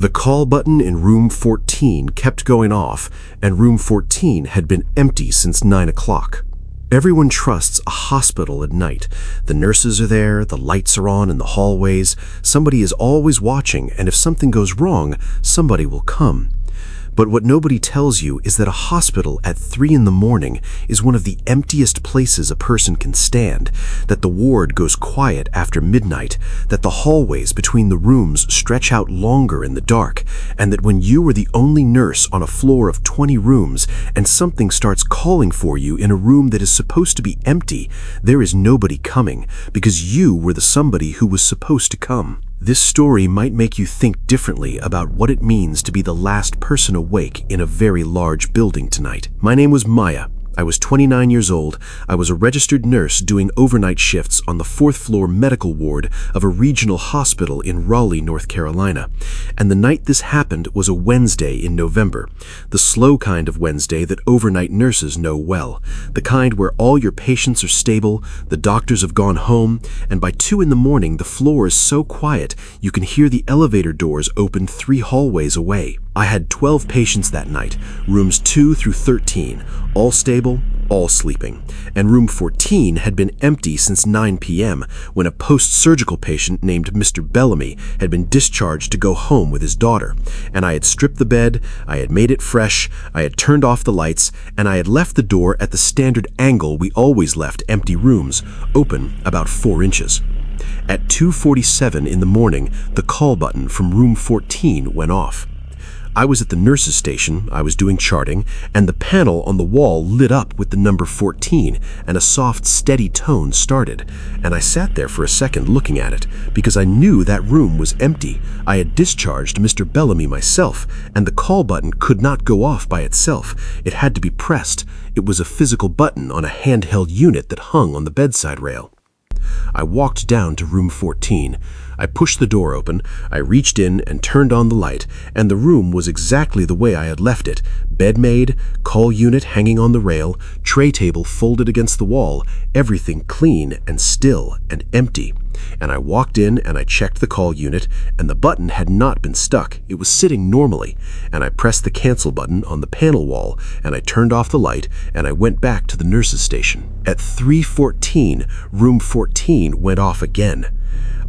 The call button in room 14 kept going off, and room 14 had been empty since 9 o'clock. Everyone trusts a hospital at night. The nurses are there, the lights are on in the hallways, somebody is always watching, and if something goes wrong, somebody will come. But what nobody tells you is that a hospital at 3 in the morning is one of the emptiest places a person can stand, that the ward goes quiet after midnight, that the hallways between the rooms stretch out longer in the dark, and that when you are the only nurse on a floor of 20 rooms and something starts calling for you in a room that is supposed to be empty, there is nobody coming because you were the somebody who was supposed to come. This story might make you think differently about what it means to be the last person awake in a very large building tonight. My name was Maya. I was 29 years old. I was a registered nurse doing overnight shifts on the 4th floor medical ward of a regional hospital in Raleigh, North Carolina. And the night this happened was a Wednesday in November, the slow kind of Wednesday that overnight nurses know well, the kind where all your patients are stable, the doctors have gone home, and by 2 in the morning the floor is so quiet you can hear the elevator doors open 3 hallways away. I had 12 patients that night, rooms 2 through 13, all stable, all sleeping, and room 14 had been empty since 9 p.m. when a post-surgical patient named Mr. Bellamy had been discharged to go home with his daughter, and I had stripped the bed, I had made it fresh, I had turned off the lights, and I had left the door at the standard angle we always left empty rooms, open about 4 inches. At 2:47 in the morning, the call button from room 14 went off. I was at the nurse's station, I was doing charting, and the panel on the wall lit up with the number 14, and a soft, steady tone started. And I sat there for a second looking at it, because I knew that room was empty. I had discharged Mr. Bellamy myself, and the call button could not go off by itself. It had to be pressed. It was a physical button on a handheld unit that hung on the bedside rail. I walked down to room 14. I pushed the door open, I reached in and turned on the light, and the room was exactly the way I had left it. Bed made, call unit hanging on the rail, tray table folded against the wall, everything clean and still and empty. And I walked in and I checked the call unit, and the button had not been stuck. It was sitting normally. And I pressed the cancel button on the panel wall, and I turned off the light, and I went back to the nurse's station. At 3:14, room 14 went off again.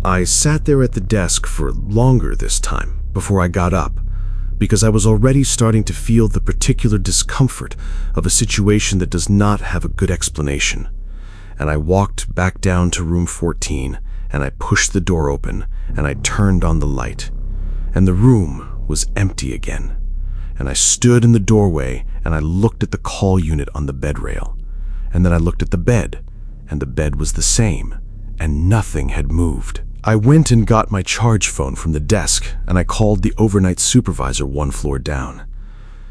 I sat there at the desk for longer this time before I got up, because I was already starting to feel the particular discomfort of a situation that does not have a good explanation. And I walked back down to room 14, and I pushed the door open, and I turned on the light. And the room was empty again. And I stood in the doorway, and I looked at the call unit on the bed rail. And then I looked at the bed, and the bed was the same, and nothing had moved. I went and got my charge phone from the desk, and I called the overnight supervisor 1 floor down.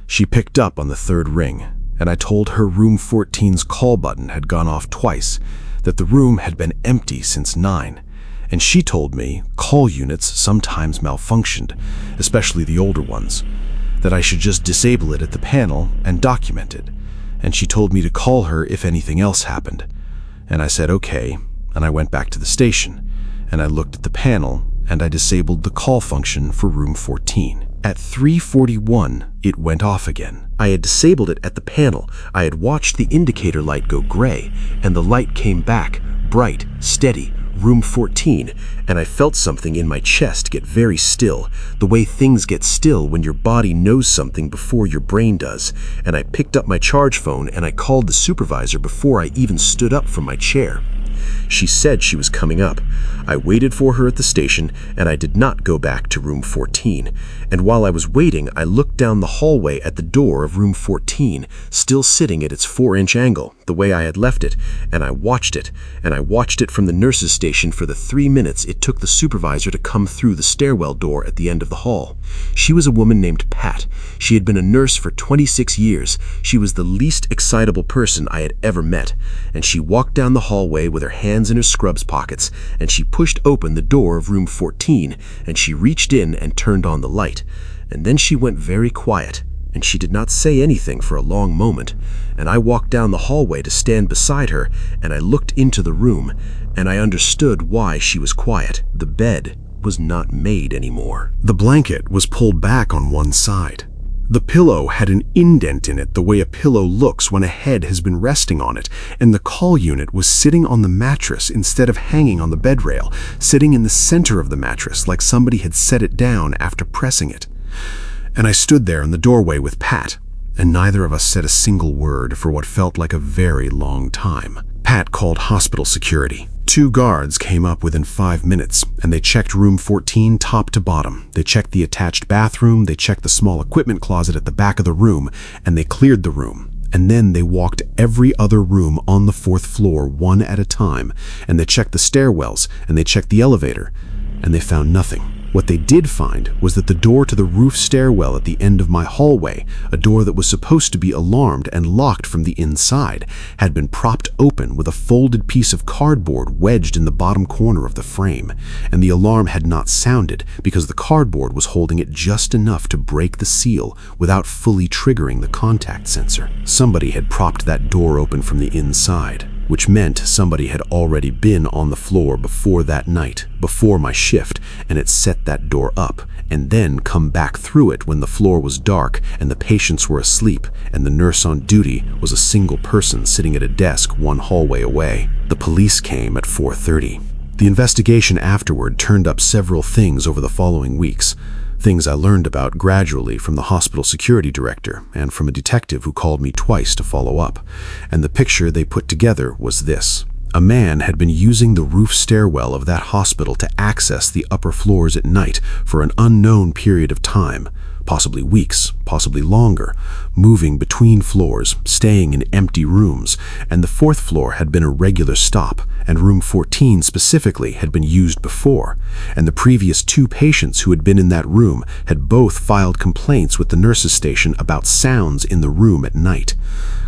She picked up on the 3rd ring, and I told her room 14's call button had gone off twice, that the room had been empty since 9, and she told me call units sometimes malfunctioned, especially the older ones, that I should just disable it at the panel and document it, and she told me to call her if anything else happened. And I said okay, and I went back to the station, and I looked at the panel, and I disabled the call function for room 14. At 3:41, it went off again. I had disabled it at the panel. I had watched the indicator light go gray, and the light came back, bright, steady, room 14, and I felt something in my chest get very still, the way things get still when your body knows something before your brain does. And I picked up my charge phone, and I called the supervisor before I even stood up from my chair. She said she was coming up. I waited for her at the station, and I did not go back to room 14. And while I was waiting, I looked down the hallway at the door of room 14, still sitting at its 4-inch angle, the way I had left it, and I watched it. And I watched it from the nurse's station for the 3 minutes it took the supervisor to come through the stairwell door at the end of the hall. She was a woman named Pat. She had been a nurse for 26 years. She was the least excitable person I had ever met. And she walked down the hallway with her hands in her scrubs pockets, and she pushed open the door of room 14, and she reached in and turned on the light. And then she went very quiet, and she did not say anything for a long moment. And I walked down the hallway to stand beside her, and I looked into the room, and I understood why she was quiet. The bed was not made anymore. The blanket was pulled back on one side. The pillow had an indent in it the way a pillow looks when a head has been resting on it, and the call unit was sitting on the mattress instead of hanging on the bed rail, sitting in the center of the mattress like somebody had set it down after pressing it. And I stood there in the doorway with Pat, and neither of us said a single word for what felt like a very long time. Pat called hospital security. 2 guards came up within 5 minutes, and they checked room 14 top to bottom. They checked the attached bathroom, they checked the small equipment closet at the back of the room, and they cleared the room. And then they walked every other room on the 4th floor one at a time, and they checked the stairwells, and they checked the elevator, and they found nothing. What they did find was that the door to the roof stairwell at the end of my hallway, a door that was supposed to be alarmed and locked from the inside, had been propped open with a folded piece of cardboard wedged in the bottom corner of the frame, and the alarm had not sounded because the cardboard was holding it just enough to break the seal without fully triggering the contact sensor. Somebody had propped that door open from the inside, which meant somebody had already been on the floor before that night, before my shift, and it set that door up, and then come back through it when the floor was dark and the patients were asleep, and the nurse on duty was a single person sitting at a desk one hallway away. The police came at 4:30. The investigation afterward turned up several things over the following weeks. Things I learned about gradually from the hospital security director and from a detective who called me twice to follow up. And the picture they put together was this. A man had been using the roof stairwell of that hospital to access the upper floors at night for an unknown period of time, possibly weeks, possibly longer, moving between floors, staying in empty rooms, and the 4th floor had been a regular stop, and room 14 specifically had been used before, and the previous 2 patients who had been in that room had both filed complaints with the nurses' station about sounds in the room at night.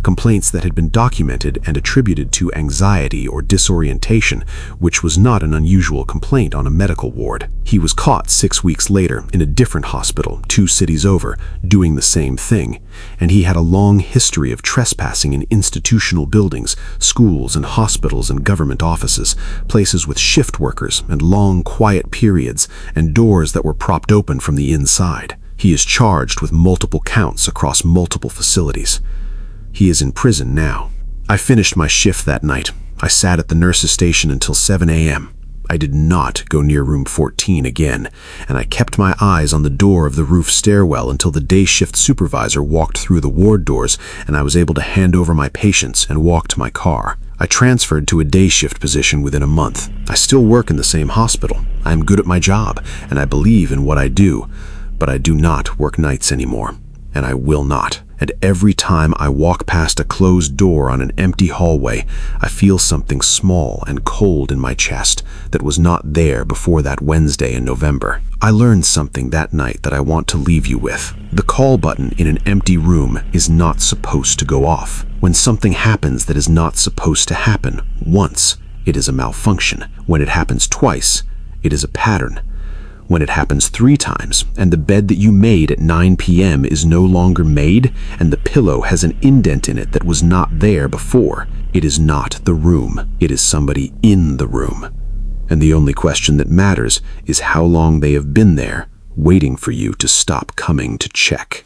Complaints that had been documented and attributed to anxiety or disorientation, which was not an unusual complaint on a medical ward. He was caught 6 weeks later in a different hospital, 2 cities over, doing the same thing, and he had a long history of trespassing in institutional buildings, schools and hospitals and government offices, places with shift workers and long quiet periods and doors that were propped open from the inside. He is charged with multiple counts across multiple facilities. He is in prison now. I finished my shift that night. I sat at the nurse's station until 7 a.m. I did not go near room 14 again, and I kept my eyes on the door of the roof stairwell until the day shift supervisor walked through the ward doors and I was able to hand over my patients and walk to my car. I transferred to a day shift position within a month. I still work in the same hospital. I am good at my job, and I believe in what I do, but I do not work nights anymore, and I will not. And every time I walk past a closed door on an empty hallway, I feel something small and cold in my chest that was not there before that Wednesday in November. I learned something that night that I want to leave you with. The call button in an empty room is not supposed to go off. When something happens that is not supposed to happen once, it is a malfunction. When it happens twice, it is a pattern. When it happens 3 times, and the bed that you made at 9 p.m. is no longer made, and the pillow has an indent in it that was not there before, it is not the room. It is somebody in the room. And the only question that matters is how long they have been there, waiting for you to stop coming to check.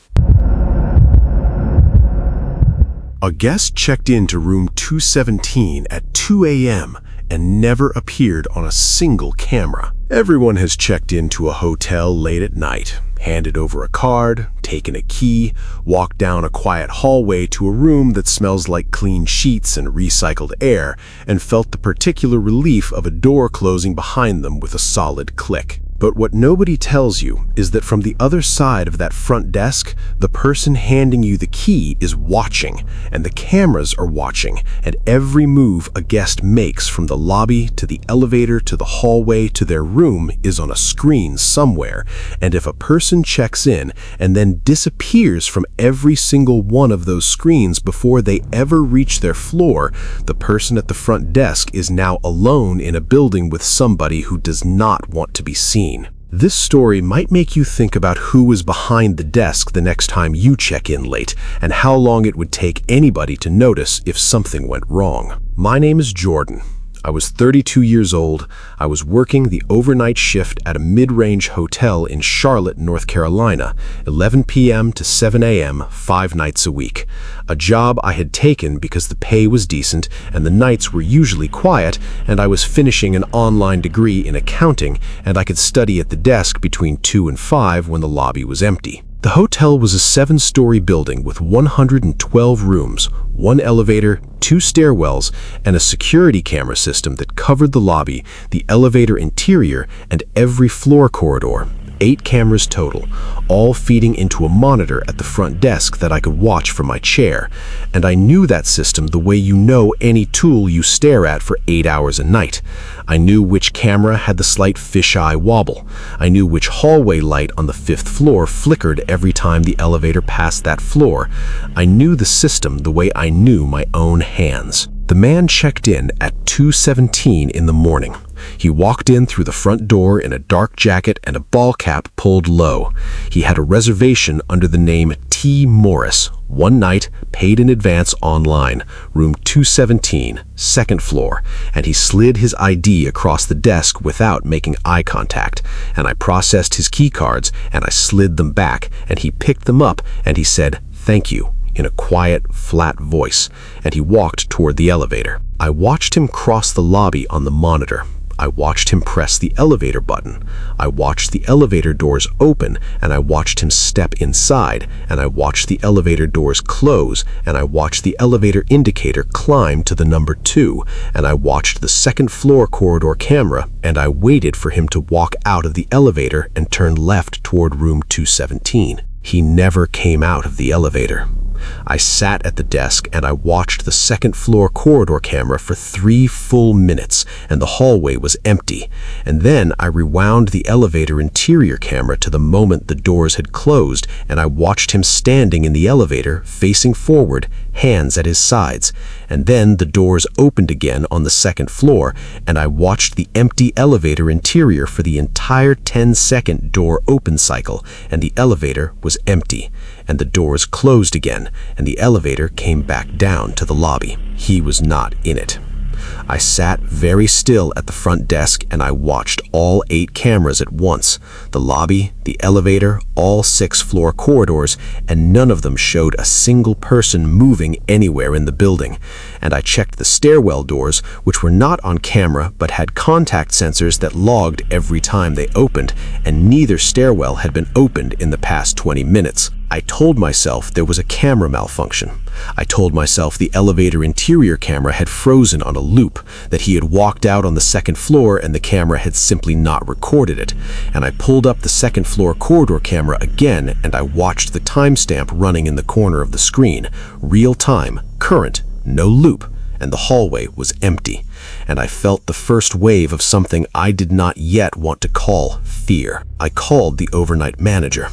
A guest checked into room 217 at 2 a.m. and never appeared on a single camera. Everyone has checked into a hotel late at night, handed over a card, taken a key, walked down a quiet hallway to a room that smells like clean sheets and recycled air, and felt the particular relief of a door closing behind them with a solid click. But what nobody tells you is that from the other side of that front desk, the person handing you the key is watching, and the cameras are watching, and every move a guest makes from the lobby to the elevator to the hallway to their room is on a screen somewhere, and if a person checks in and then disappears from every single one of those screens before they ever reach their floor, the person at the front desk is now alone in a building with somebody who does not want to be seen. This story might make you think about who is behind the desk the next time you check in late, and how long it would take anybody to notice if something went wrong. My name is Jordan. I was 32 years old. I was working the overnight shift at a mid-range hotel in Charlotte, North Carolina, 11 p.m. to 7 a.m., 5 nights a week. A job I had taken because the pay was decent and the nights were usually quiet, and I was finishing an online degree in accounting, and I could study at the desk between 2 and 5 when the lobby was empty. The hotel was a 7-story building with 112 rooms, 1 elevator, 2 stairwells, and a security camera system that covered the lobby, the elevator interior, and every floor corridor. 8 cameras total, all feeding into a monitor at the front desk that I could watch from my chair. And I knew that system the way you know any tool you stare at for 8 hours a night. I knew which camera had the slight fisheye wobble. I knew which hallway light on the 5th floor flickered every time the elevator passed that floor. I knew the system the way I knew my own hands. The man checked in at 2:17 in the morning. He walked in through the front door in a dark jacket and a ball cap pulled low. He had a reservation under the name T. Morris, 1 night, paid in advance online, room 217, 2nd floor, and he slid his ID across the desk without making eye contact, and I processed his key cards, and I slid them back, and he picked them up, and he said, "Thank you," in a quiet, flat voice, and he walked toward the elevator. I watched him cross the lobby on the monitor. I watched him press the elevator button. I watched the elevator doors open, and I watched him step inside, and I watched the elevator doors close, and I watched the elevator indicator climb to the number 2, and I watched the 2nd floor corridor camera, and I waited for him to walk out of the elevator and turn left toward room 217. He never came out of the elevator. I sat at the desk and I watched the 2nd floor corridor camera for 3 full minutes, and the hallway was empty. And then I rewound the elevator interior camera to the moment the doors had closed, and I watched him standing in the elevator, facing forward, hands at his sides. And then the doors opened again on the 2nd floor, and I watched the empty elevator interior for the entire 10-second door open cycle, and the elevator was empty. And the doors closed again, and the elevator came back down to the lobby. He was not in it. I sat very still at the front desk and I watched all 8 cameras at once. The lobby, the elevator, all 6 floor corridors, and none of them showed a single person moving anywhere in the building. And I checked the stairwell doors, which were not on camera but had contact sensors that logged every time they opened, and neither stairwell had been opened in the past 20 minutes. I told myself there was a camera malfunction. I told myself the elevator interior camera had frozen on a loop, that he had walked out on the 2nd floor and the camera had simply not recorded it. And I pulled up the 2nd floor corridor camera again and I watched the timestamp running in the corner of the screen. Real time, current, no loop, and the hallway was empty. And I felt the first wave of something I did not yet want to call fear. I called the overnight manager.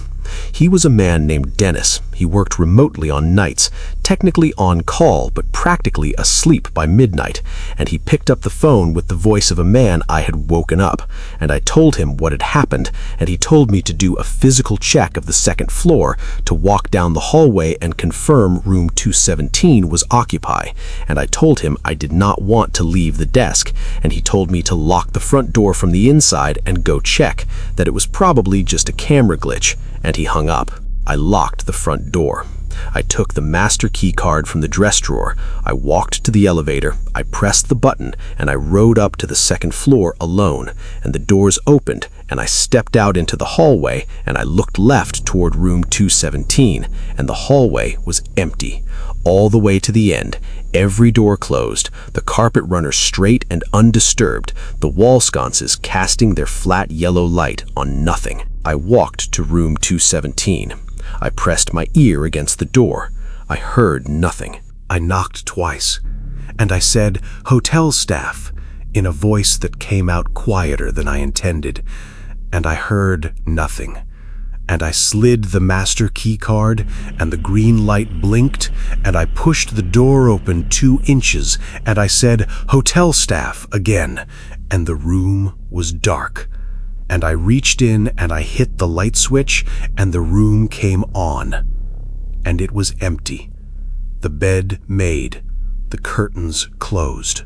He was a man named Dennis. He worked remotely on nights, technically on call, but practically asleep by midnight, and he picked up the phone with the voice of a man I had woken up, and I told him what had happened, and he told me to do a physical check of the 2nd floor, to walk down the hallway and confirm room 217 was occupied, and I told him I did not want to leave the desk, and he told me to lock the front door from the inside and go check, that it was probably just a camera glitch, and he hung up. I locked the front door. I took the master key card from the dress drawer. I walked to the elevator. I pressed the button and I rode up to the 2nd floor alone, and the doors opened and I stepped out into the hallway and I looked left toward room 217, and the hallway was empty. All the way to the end, every door closed, the carpet runners straight and undisturbed, the wall sconces casting their flat yellow light on nothing. I walked to room 217. I pressed my ear against the door. I heard nothing. I knocked twice, and I said, "Hotel staff," in a voice that came out quieter than I intended, and I heard nothing. And I slid the master key card, and the green light blinked, and I pushed the door open 2 inches, and I said, "Hotel staff," again, and the room was dark. And I reached in and I hit the light switch, and the room came on. And it was empty. The bed made. The curtains closed.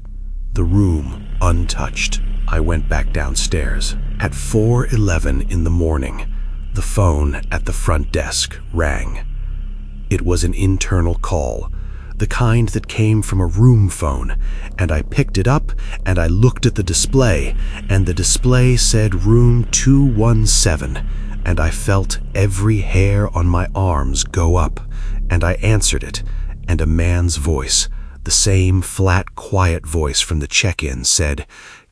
the room untouched. I went back downstairs. At 4:11 in the morning, the phone at the front desk rang. It was an internal call, the kind that came from a room phone, and I picked it up and I looked at the display, and the display said room 217, and I felt every hair on my arms go up, and I answered it, and a man's voice, the same flat, quiet voice from the check-in, said,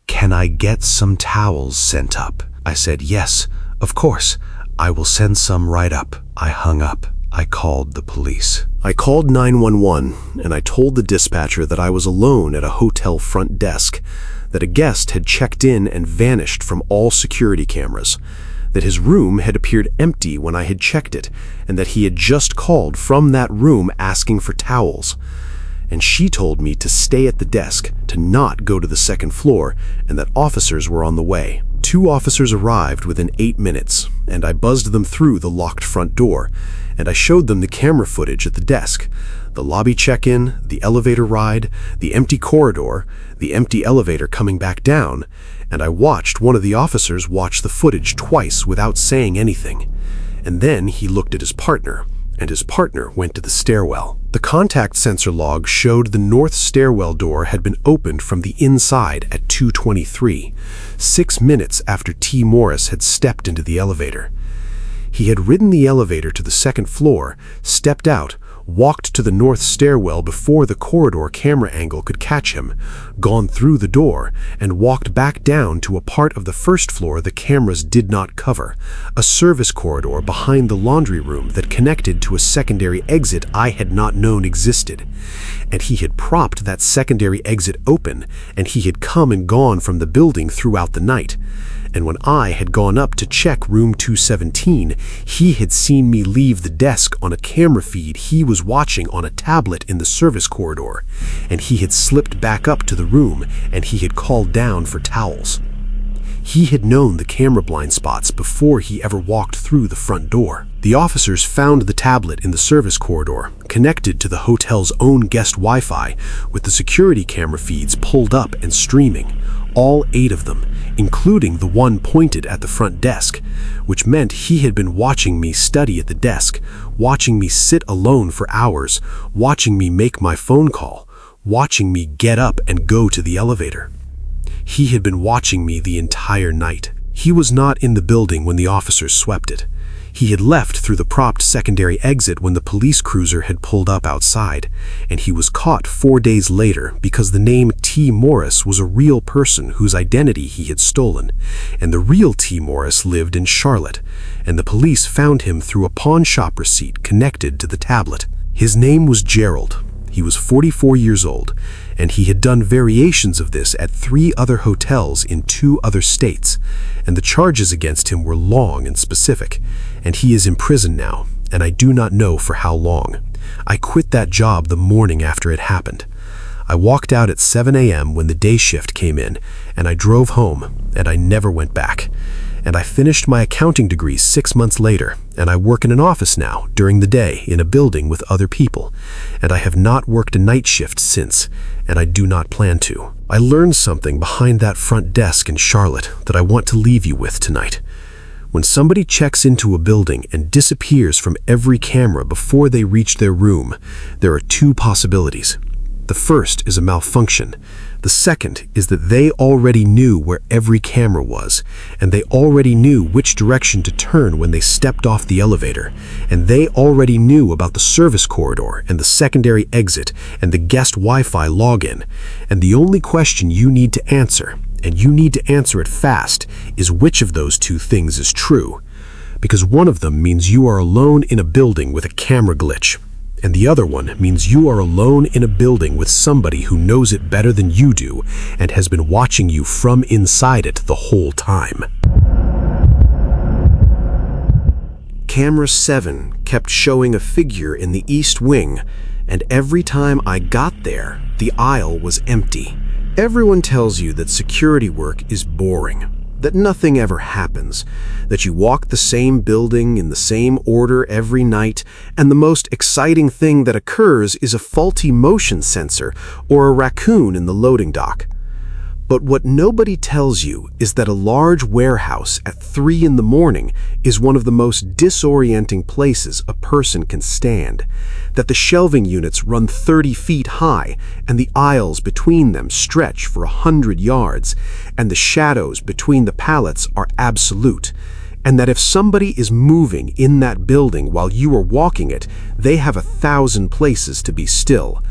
"Can I get some towels sent up?" I said, "Yes, of course. I will send some right up." I hung up. I called the police. I called 911 and I told the dispatcher that I was alone at a hotel front desk, that a guest had checked in and vanished from all security cameras, that his room had appeared empty when I had checked it, and that he had just called from that room asking for towels. And she told me to stay at the desk, to not go to the second floor, and that officers were on the way. 2 officers arrived within 8 minutes, and I buzzed them through the locked front door, and I showed them the camera footage at the desk, the lobby check-in, the elevator ride, the empty corridor, the empty elevator coming back down, and I watched one of the officers watch the footage twice without saying anything. And then he looked at his partner, and his partner went to the stairwell. The contact sensor log showed the north stairwell door had been opened from the inside at 2:23, 6 minutes after T. Morris had stepped into the elevator. He had ridden the elevator to the second floor, stepped out, walked to the north stairwell before the corridor camera angle could catch him, gone through the door, and walked back down to a part of the first floor the cameras did not cover, a service corridor behind the laundry room that connected to a secondary exit I had not known existed. And he had propped that secondary exit open, and he had come and gone from the building throughout the night. And when I had gone up to check room 217, he had seen me leave the desk on a camera feed he was watching on a tablet in the service corridor, and he had slipped back up to the room, and he had called down for towels. He had known the camera blind spots before he ever walked through the front door. The officers found the tablet in the service corridor, connected to the hotel's own guest Wi-Fi, with the security camera feeds pulled up and streaming, all 8 of them, including the one pointed at the front desk, which meant he had been watching me study at the desk, watching me sit alone for hours, watching me make my phone call, watching me get up and go to the elevator. He had been watching me the entire night. He was not in the building when the officers swept it. He had left through the propped secondary exit when the police cruiser had pulled up outside, and he was caught 4 days later because the name T. Morris was a real person whose identity he had stolen, and the real T. Morris lived in Charlotte, and the police found him through a pawn shop receipt connected to the tablet. His name was Gerald. He was 44 years old, and he had done variations of this at 3 other hotels in 2 other states, and the charges against him were long and specific, and he is in prison now, and I do not know for how long. I quit that job the morning after it happened. I walked out at 7 a.m. when the day shift came in, and I drove home, and I never went back. And I finished my accounting degree 6 months later, and I work in an office now during the day in a building with other people, and I have not worked a night shift since, and I do not plan to. I learned something behind that front desk in Charlotte that I want to leave you with tonight. When somebody checks into a building and disappears from every camera before they reach their room, there are 2 possibilities. The first is a malfunction. The second is that they already knew where every camera was, and they already knew which direction to turn when they stepped off the elevator, and they already knew about the service corridor and the secondary exit and the guest Wi-Fi login. And the only question you need to answer, and you need to answer it fast, is which of those 2 things is true. Because one of them means you are alone in a building with a camera glitch, and the other one means you are alone in a building with somebody who knows it better than you do and has been watching you from inside it the whole time. Camera 7 kept showing a figure in the east wing, and every time I got there, the aisle was empty. Everyone tells you that security work is boring, that nothing ever happens, that you walk the same building in the same order every night, and the most exciting thing that occurs is a faulty motion sensor or a raccoon in the loading dock. But what nobody tells you is that a large warehouse at 3 in the morning is one of the most disorienting places a person can stand, that the shelving units run 30 feet high and the aisles between them stretch for 100 yards, and the shadows between the pallets are absolute, and that if somebody is moving in that building while you are walking it, they have 1,000 places to be still.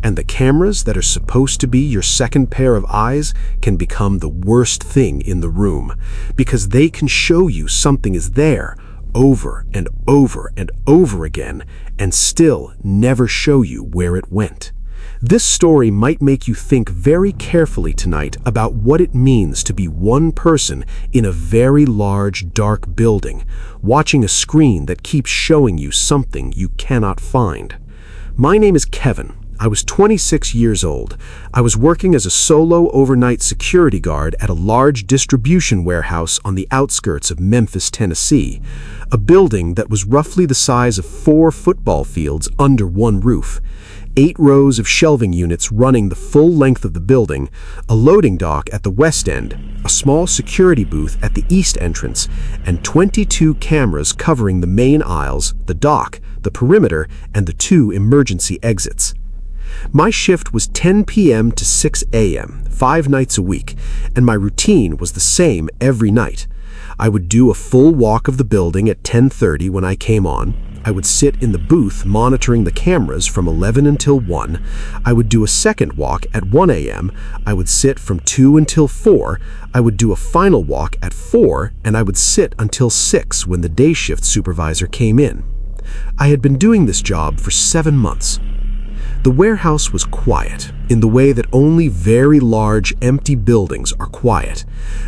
And the cameras that are supposed to be your second pair of eyes can become the worst thing in the room, because they can show you something is there over and over and over again, and still never show you where it went. This story might make you think very carefully tonight about what it means to be one person in a very large, dark building, watching a screen that keeps showing you something you cannot find. My name is Kevin. I was 26 years old. I was working as a solo overnight security guard at a large distribution warehouse on the outskirts of Memphis, Tennessee, a building that was roughly the size of 4 football fields under one roof. 8 rows of shelving units running the full length of the building, a loading dock at the west end, a small security booth at the east entrance, and 22 cameras covering the main aisles, the dock, the perimeter, and the 2 emergency exits. My shift was 10 p.m. to 6 a.m., 5 nights a week, and my routine was the same every night. I would do a full walk of the building at 10:30 when I came on. I would sit in the booth monitoring the cameras from 11 until 1. I would do a second walk at 1 a.m. I would sit from 2 until 4. I would do a final walk at 4, and I would sit until 6 when the day shift supervisor came in. I had been doing this job for 7 months. The warehouse was quiet, in the way that only very large, empty buildings are quiet.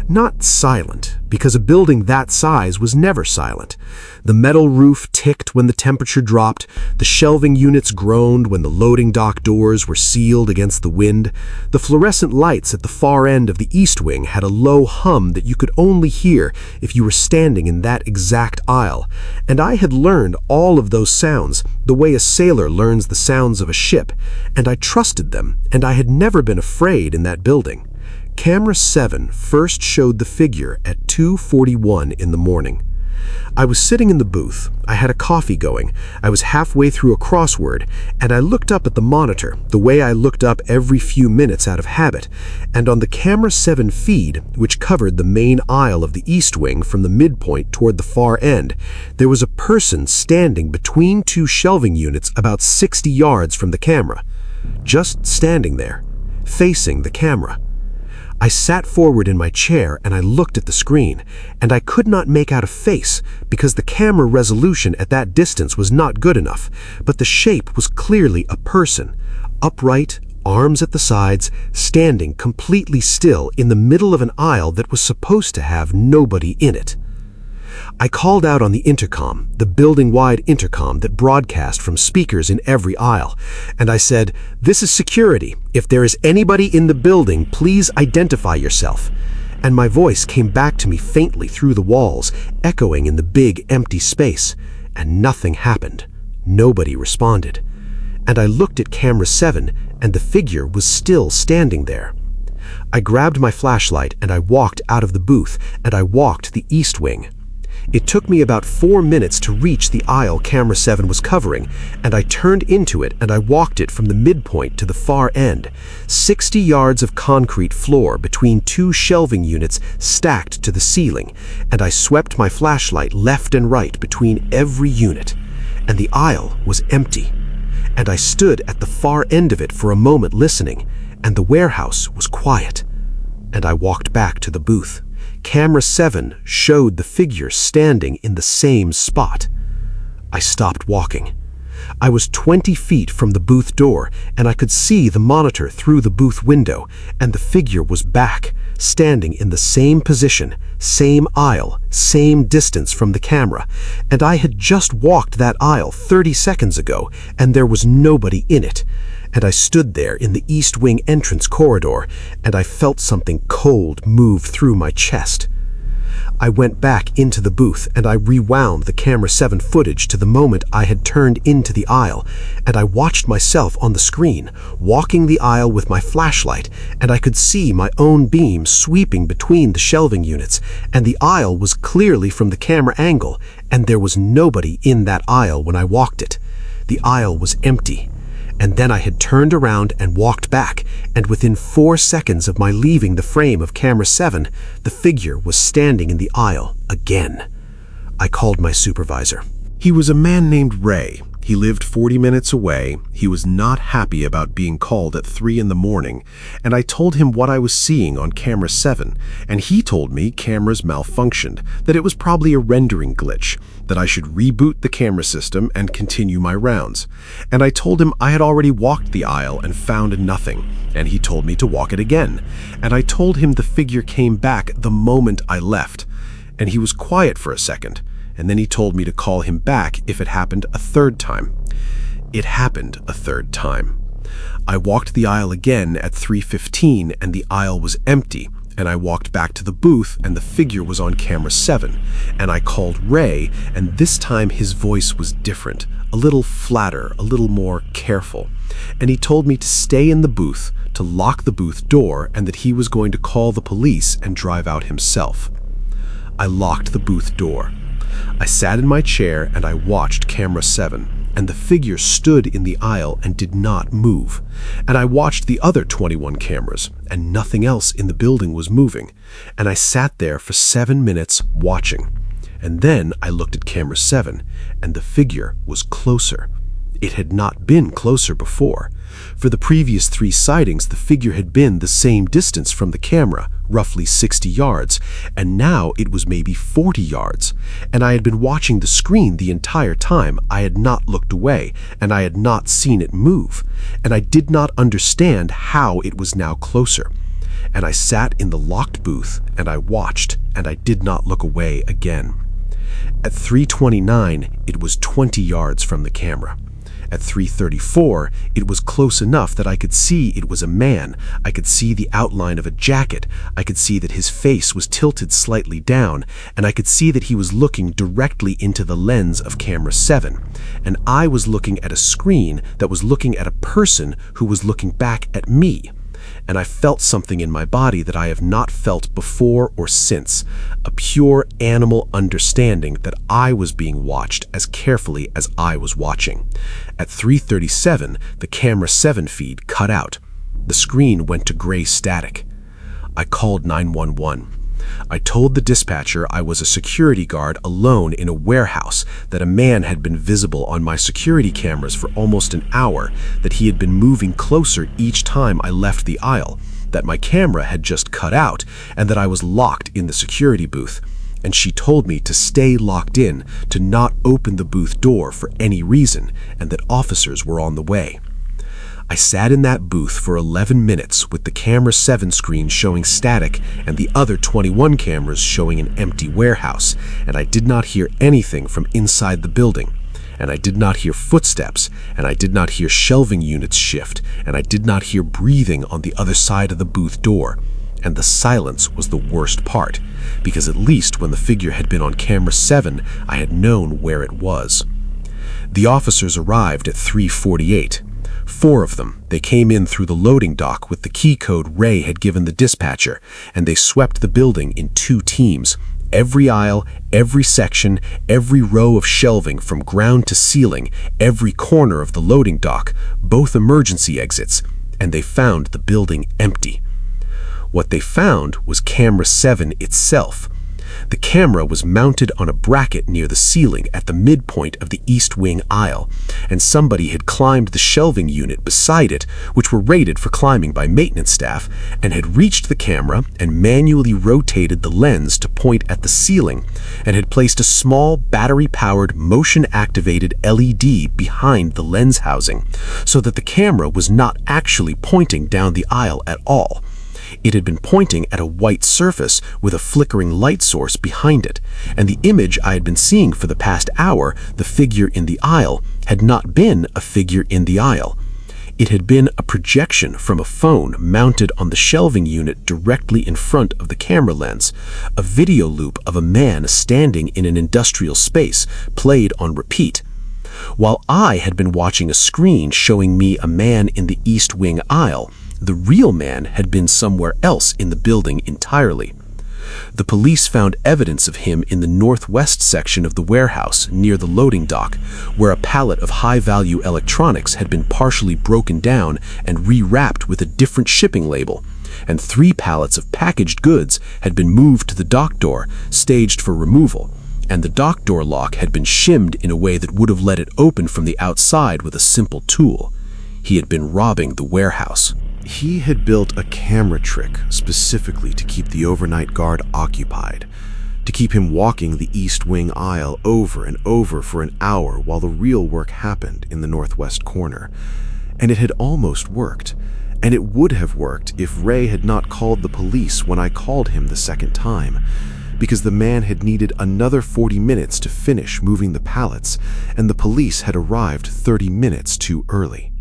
Not silent, because a building that size was never silent. The metal roof ticked when the temperature dropped, the shelving units groaned when the loading dock doors were sealed against the wind, the fluorescent lights at the far end of the east wing had a low hum that you could only hear if you were standing in that exact aisle, and I had learned all of those sounds the way a sailor learns the sounds of a ship, and I trusted them, and I had never been afraid in that building. Camera 7 first showed the figure at 2:41 in the morning. I was sitting in the booth, I had a coffee going, I was halfway through a crossword, and I looked up at the monitor, the way I looked up every few minutes out of habit, and on the Camera 7 feed, which covered the main aisle of the east wing from the midpoint toward the far end, there was a person standing between 2 shelving units about 60 yards from the camera. Just standing there, facing the camera. I sat forward in my chair and I looked at the screen, and I could not make out a face because the camera resolution at that distance was not good enough, but the shape was clearly a person, upright, arms at the sides, standing completely still in the middle of an aisle that was supposed to have nobody in it. I called out on the intercom, the building-wide intercom that broadcast from speakers in every aisle, and I said, "This is security. If there is anybody in the building, please identify yourself." And my voice came back to me faintly through the walls, echoing in the big, empty space, and nothing happened. Nobody responded. And I looked at Camera 7, and the figure was still standing there. I grabbed my flashlight, and I walked out of the booth, and I walked the east wing. It took me about 4 minutes to reach the aisle Camera 7 was covering, and I turned into it and I walked it from the midpoint to the far end. 60 yards of concrete floor between 2 shelving units stacked to the ceiling, and I swept my flashlight left and right between every unit, and the aisle was empty. And I stood at the far end of it for a moment listening, and the warehouse was quiet. And I walked back to the booth. Camera 7 showed the figure standing in the same spot. I stopped walking. I was 20 feet from the booth door, and I could see the monitor through the booth window, and the figure was back, standing in the same position, same aisle, same distance from the camera, and I had just walked that aisle 30 seconds ago, and there was nobody in it. And I stood there in the east wing entrance corridor, and I felt something cold move through my chest. I went back into the booth and I rewound the camera 7 footage to the moment I had turned into the aisle, and I watched myself on the screen, walking the aisle with my flashlight, and I could see my own beam sweeping between the shelving units, and the aisle was clearly from the camera angle, and there was nobody in that aisle when I walked it. The aisle was empty. And then I had turned around and walked back, and within 4 seconds of my leaving the frame of camera 7, the figure was standing in the aisle again. I called my supervisor. He was a man named Ray. He lived 40 minutes away. He was not happy about being called at 3 in the morning, and I told him what I was seeing on camera 7, and he told me cameras malfunctioned, that it was probably a rendering glitch, that I should reboot the camera system and continue my rounds. And I told him I had already walked the aisle and found nothing, and he told me to walk it again. And I told him the figure came back the moment I left, and he was quiet for a second. And then he told me to call him back if it happened a third time. It happened a third time. I walked the aisle again at 3:15 and the aisle was empty, and I walked back to the booth and the figure was on camera 7, and I called Ray, and this time his voice was different, a little flatter, a little more careful, and he told me to stay in the booth, to lock the booth door, and that he was going to call the police and drive out himself. I locked the booth door. I sat in my chair and I watched camera 7, and the figure stood in the aisle and did not move. And I watched the other 21 cameras, and nothing else in the building was moving. And I sat there for 7 minutes watching. And then I looked at camera 7, and the figure was closer. It had not been closer before. For the previous 3 sightings, the figure had been the same distance from the camera, roughly 60 yards, and now it was maybe 40 yards. And I had been watching the screen the entire time. I had not looked away, and I had not seen it move, and I did not understand how it was now closer. And I sat in the locked booth, and I watched, and I did not look away again. At 3:29, it was 20 yards from the camera. At 3:34, it was close enough that I could see it was a man. I could see the outline of a jacket. I could see that his face was tilted slightly down, and I could see that he was looking directly into the lens of camera 7. And I was looking at a screen that was looking at a person who was looking back at me. And I felt something in my body that I have not felt before or since, a pure animal understanding that I was being watched as carefully as I was watching. At 3:37, the camera 7 feed cut out. The screen went to gray static. I called 911. I told the dispatcher I was a security guard alone in a warehouse, that a man had been visible on my security cameras for almost an hour, that he had been moving closer each time I left the aisle, that my camera had just cut out, and that I was locked in the security booth. And she told me to stay locked in, to not open the booth door for any reason, and that officers were on the way. I sat in that booth for 11 minutes with the camera 7 screen showing static and the other 21 cameras showing an empty warehouse, and I did not hear anything from inside the building. And I did not hear footsteps, and I did not hear shelving units shift, and I did not hear breathing on the other side of the booth door. And the silence was the worst part, because at least when the figure had been on camera 7, I had known where it was. The officers arrived at 3:48. 4 of them. They came in through the loading dock with the key code Ray had given the dispatcher, and they swept the building in 2 teams. Every aisle, every section, every row of shelving from ground to ceiling, every corner of the loading dock, both emergency exits, and they found the building empty. What they found was camera 7 itself. The camera was mounted on a bracket near the ceiling at the midpoint of the east wing aisle, and somebody had climbed the shelving unit beside it, which were rated for climbing by maintenance staff, and had reached the camera and manually rotated the lens to point at the ceiling, and had placed a small battery-powered motion-activated LED behind the lens housing, so that the camera was not actually pointing down the aisle at all. It had been pointing at a white surface with a flickering light source behind it, and the image I had been seeing for the past hour, the figure in the aisle, had not been a figure in the aisle. It had been a projection from a phone mounted on the shelving unit directly in front of the camera lens, a video loop of a man standing in an industrial space played on repeat, while I had been watching a screen showing me a man in the East Wing aisle. The real man had been somewhere else in the building entirely. The police found evidence of him in the northwest section of the warehouse near the loading dock, where a pallet of high-value electronics had been partially broken down and rewrapped with a different shipping label, and 3 pallets of packaged goods had been moved to the dock door, staged for removal, and the dock door lock had been shimmed in a way that would have let it open from the outside with a simple tool. He had been robbing the warehouse. He had built a camera trick specifically to keep the overnight guard occupied, to keep him walking the East Wing aisle over and over for an hour while the real work happened in the northwest corner. And it had almost worked. And it would have worked if Ray had not called the police when I called him the second time, because the man had needed another 40 minutes to finish moving the pallets, and the police had arrived 30 minutes too early.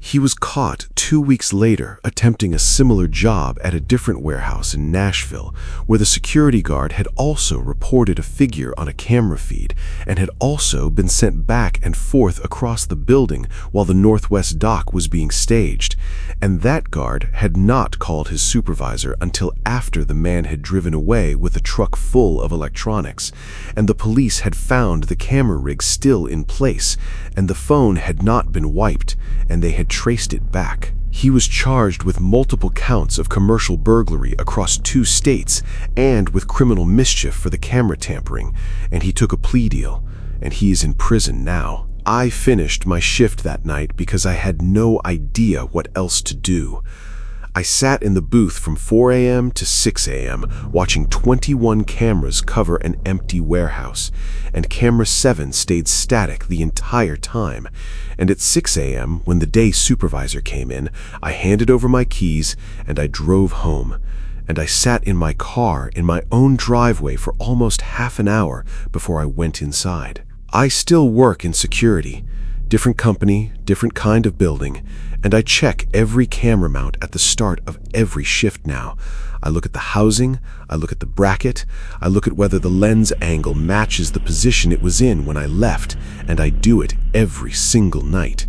He was caught 2 weeks later attempting a similar job at a different warehouse in Nashville, where the security guard had also reported a figure on a camera feed and had also been sent back and forth across the building while the northwest dock was being staged, and that guard had not called his supervisor until after the man had driven away with a truck full of electronics, and the police had found the camera rig still in place, and the phone had not been wiped, and they had traced it back. He was charged with multiple counts of commercial burglary across 2 states and with criminal mischief for the camera tampering, and he took a plea deal, and he is in prison now. I finished my shift that night because I had no idea what else to do. I sat in the booth from 4 a.m. to 6 a.m. watching 21 cameras cover an empty warehouse, and camera 7 stayed static the entire time. And at 6 a.m., when the day supervisor came in, I handed over my keys and I drove home. And I sat in my car in my own driveway for almost half an hour before I went inside. I still work in security. Different company, different kind of building, and I check every camera mount at the start of every shift now. I look at the housing, I look at the bracket, I look at whether the lens angle matches the position it was in when I left, and I do it every single night.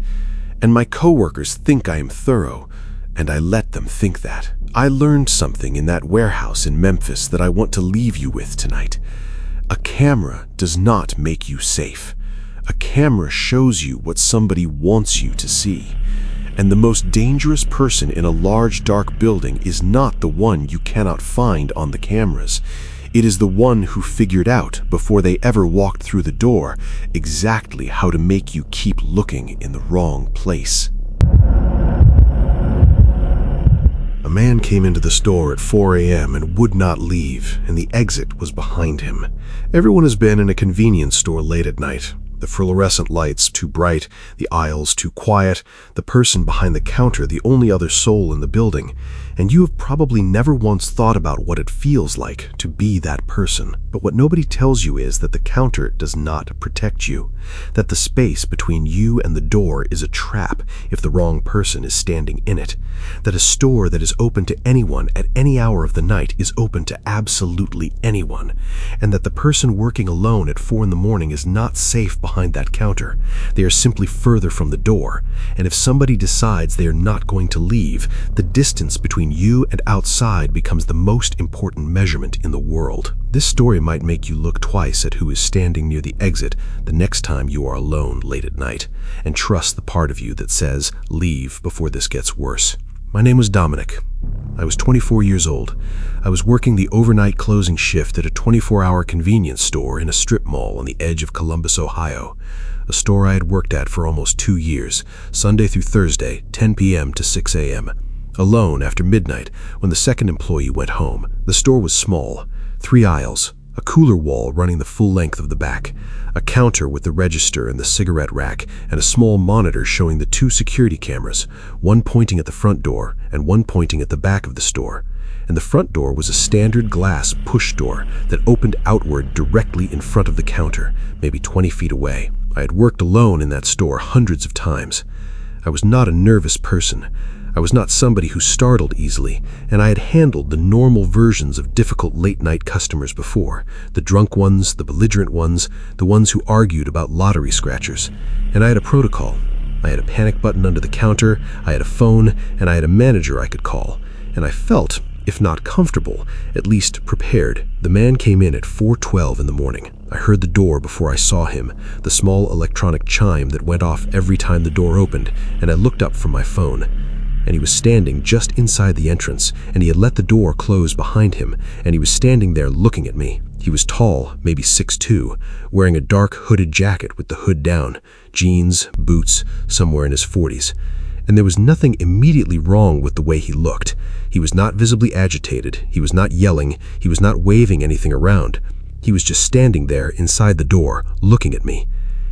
And my coworkers think I am thorough, and I let them think that. I learned something in that warehouse in Memphis that I want to leave you with tonight. A camera does not make you safe. A camera shows you what somebody wants you to see. And the most dangerous person in a large dark building is not the one you cannot find on the cameras. It is the one who figured out, before they ever walked through the door, exactly how to make you keep looking in the wrong place. A man came into the store at 4 a.m. and would not leave, and the exit was behind him. Everyone has been in a convenience store late at night. The fluorescent lights too bright, the aisles too quiet, the person behind the counter the only other soul in the building, and you have probably never once thought about what it feels like to be that person. But what nobody tells you is that the counter does not protect you, that the space between you and the door is a trap if the wrong person is standing in it, that a store that is open to anyone at any hour of the night is open to absolutely anyone, and that the person working alone at 4 in the morning is not safe behind that counter. They are simply further from the door, and if somebody decides they are not going to leave, the distance between you and outside becomes the most important measurement in the world. This story might make you look twice at who is standing near the exit the next time you are alone late at night, and trust the part of you that says, leave before this gets worse. My name was Dominic. I was 24 years old. I was working the overnight closing shift at a 24-hour convenience store in a strip mall on the edge of Columbus, Ohio, a store I had worked at for almost 2 years, Sunday through Thursday, 10 p.m. to 6 a.m. Alone after midnight, when the second employee went home. The store was small, 3 aisles, a cooler wall running the full length of the back, a counter with the register and the cigarette rack, and a small monitor showing the 2 security cameras, one pointing at the front door and one pointing at the back of the store. And the front door was a standard glass push door that opened outward directly in front of the counter, maybe 20 feet away. I had worked alone in that store hundreds of times. I was not a nervous person. I was not somebody who startled easily, and I had handled the normal versions of difficult late-night customers before, the drunk ones, the belligerent ones, the ones who argued about lottery scratchers. And I had a protocol. I had a panic button under the counter, I had a phone, and I had a manager I could call. And I felt, if not comfortable, at least prepared. The man came in at 4:12 in the morning. I heard the door before I saw him, the small electronic chime that went off every time the door opened, and I looked up from my phone. And he was standing just inside the entrance, and he had let the door close behind him, and he was standing there looking at me. He was tall, maybe 6'2", wearing a dark hooded jacket with the hood down, jeans, boots, somewhere in his 40s. And there was nothing immediately wrong with the way he looked. He was not visibly agitated, he was not yelling, he was not waving anything around. He was just standing there inside the door, looking at me.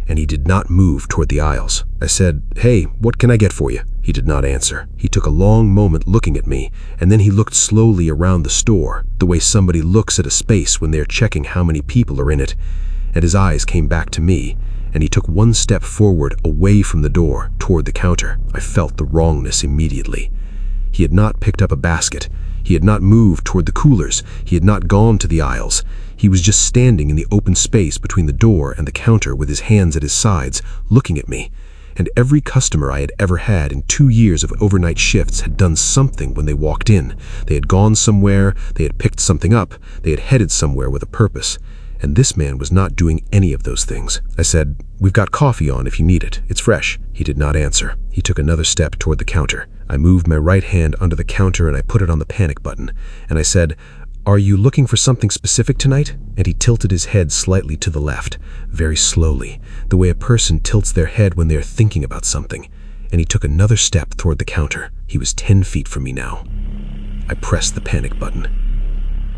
And he did not move toward the aisles. I said, "Hey, what can I get for you?" He did not answer. He took a long moment looking at me, and then he looked slowly around the store, the way somebody looks at a space when they're checking how many people are in it. And his eyes came back to me, and he took one step forward away from the door, toward the counter. I felt the wrongness immediately. He had not picked up a basket. He had not moved toward the coolers. He had not gone to the aisles. He was just standing in the open space between the door and the counter with his hands at his sides, looking at me. And every customer I had ever had in 2 years of overnight shifts had done something when they walked in. They had gone somewhere, they had picked something up, they had headed somewhere with a purpose. And this man was not doing any of those things. I said, "We've got coffee on if you need it. It's fresh." He did not answer. He took another step toward the counter. I moved my right hand under the counter and I put it on the panic button. And I said, "Are you looking for something specific tonight?" And he tilted his head slightly to the left, very slowly, the way a person tilts their head when they're thinking about something. And he took another step toward the counter. He was 10 feet from me now. I pressed the panic button.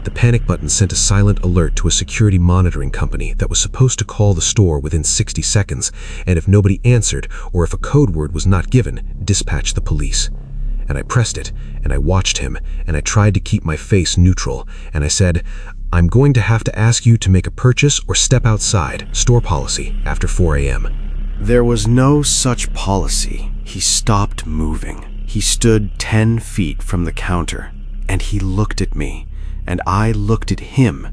The panic button sent a silent alert to a security monitoring company that was supposed to call the store within 60 seconds, and if nobody answered or if a code word was not given, dispatch the police. And I pressed it, and I watched him, and I tried to keep my face neutral, and I said, "I'm going to have to ask you to make a purchase or step outside. Store policy after 4 a.m. There was no such policy. He stopped moving. He stood 10 feet from the counter, and he looked at me, and I looked at him,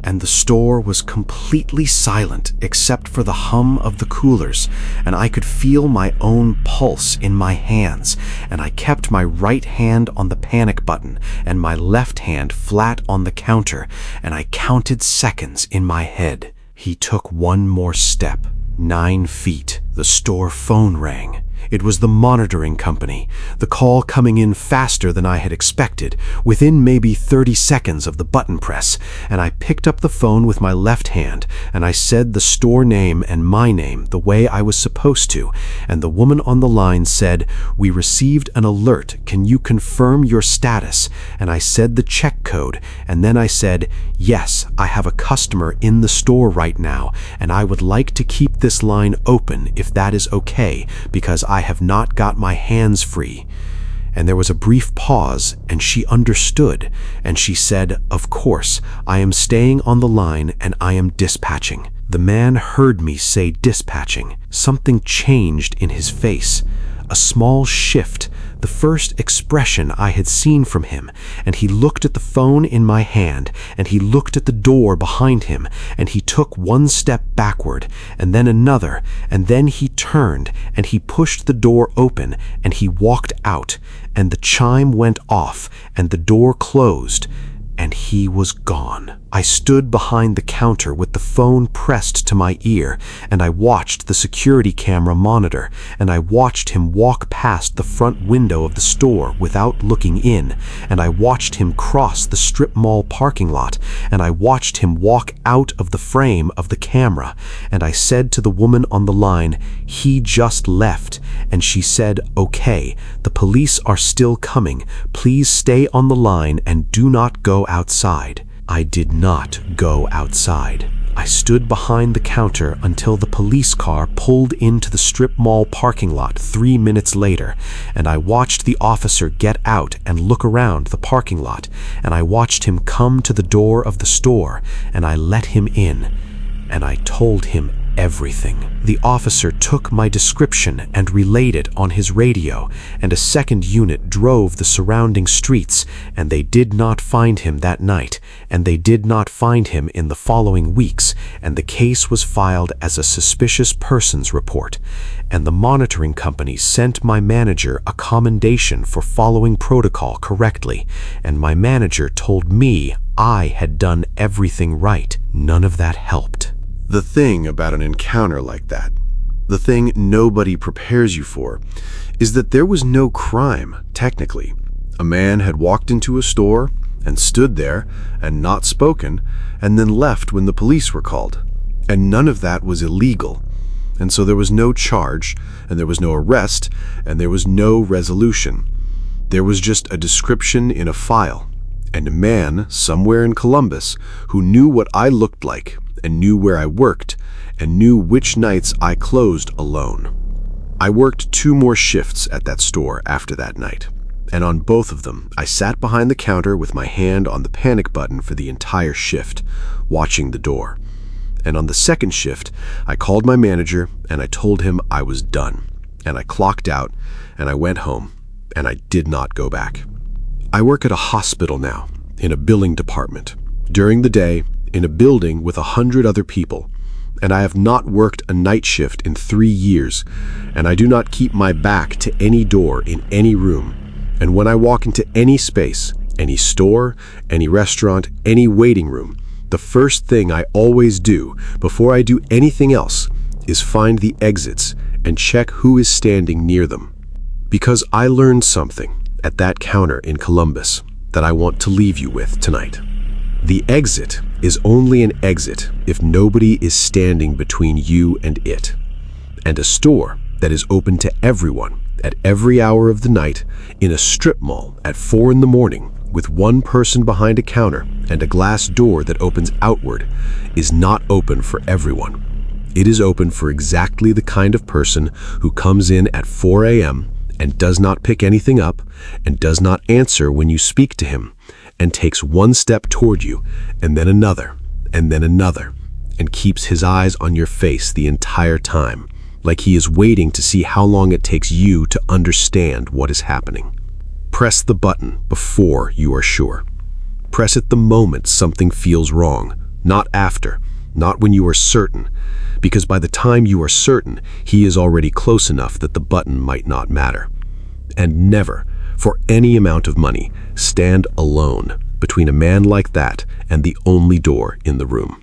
and the store was completely silent except for the hum of the coolers, and I could feel my own pulse in my hands, and I kept my right hand on the panic button and my left hand flat on the counter, and I counted seconds in my head. He took one more step. 9 feet. The store phone rang. It was the monitoring company, the call coming in faster than I had expected, within maybe 30 seconds of the button press, and I picked up the phone with my left hand, and I said the store name and my name the way I was supposed to, and the woman on the line said, "We received an alert, can you confirm your status?" And I said the check code, and then I said, "Yes, I have a customer in the store right now, and I would like to keep this line open if that is okay, because I have not got my hands free." And there was a brief pause, and she understood, and she said, "Of course, I am staying on the line and I am dispatching." The man heard me say dispatching. Something changed in his face. A small shift, the first expression I had seen from him, and he looked at the phone in my hand, and he looked at the door behind him, and he took one step backward, and then another, and then he turned, and he pushed the door open, and he walked out, and the chime went off, and the door closed, and he was gone. I stood behind the counter with the phone pressed to my ear, and I watched the security camera monitor, and I watched him walk past the front window of the store without looking in, and I watched him cross the strip mall parking lot, and I watched him walk out of the frame of the camera, and I said to the woman on the line, "He just left," and she said, "Okay, the police are still coming. Please stay on the line and do not go outside." I did not go outside. I stood behind the counter until the police car pulled into the strip mall parking lot 3 minutes later, and I watched the officer get out and look around the parking lot, and I watched him come to the door of the store, and I let him in, and I told him everything. The officer took my description and relayed it on his radio, and a second unit drove the surrounding streets, and they did not find him that night, and they did not find him in the following weeks, and the case was filed as a suspicious persons report, and the monitoring company sent my manager a commendation for following protocol correctly, and my manager told me I had done everything right. None of that helped. The thing about an encounter like that, the thing nobody prepares you for, is that there was no crime, technically. A man had walked into a store and stood there and not spoken, and then left when the police were called. And none of that was illegal. And so there was no charge, and there was no arrest, and there was no resolution. There was just a description in a file, and a man somewhere in Columbus who knew what I looked like, and knew where I worked, and knew which nights I closed alone. I worked 2 more shifts at that store after that night, and on both of them, I sat behind the counter with my hand on the panic button for the entire shift, watching the door. And on the second shift, I called my manager and I told him I was done, and I clocked out, and I went home, and I did not go back. I work at a hospital now, in a billing department. During the day, in a building with 100 other people, and I have not worked a night shift in 3 years, and I do not keep my back to any door in any room, and when I walk into any space, any store, any restaurant, any waiting room, the first thing I always do before I do anything else is find the exits and check who is standing near them. Because I learned something at that counter in Columbus that I want to leave you with tonight. The exit is only an exit if nobody is standing between you and it. And a store that is open to everyone at every hour of the night in a strip mall at 4 in the morning with one person behind a counter and a glass door that opens outward is not open for everyone. It is open for exactly the kind of person who comes in at 4 a.m. and does not pick anything up and does not answer when you speak to him, and takes one step toward you, and then another, and keeps his eyes on your face the entire time, like he is waiting to see how long it takes you to understand what is happening. Press the button before you are sure. Press it the moment something feels wrong, not after, not when you are certain, because by the time you are certain, he is already close enough that the button might not matter. And never, for any amount of money, stand alone between a man like that and the only door in the room.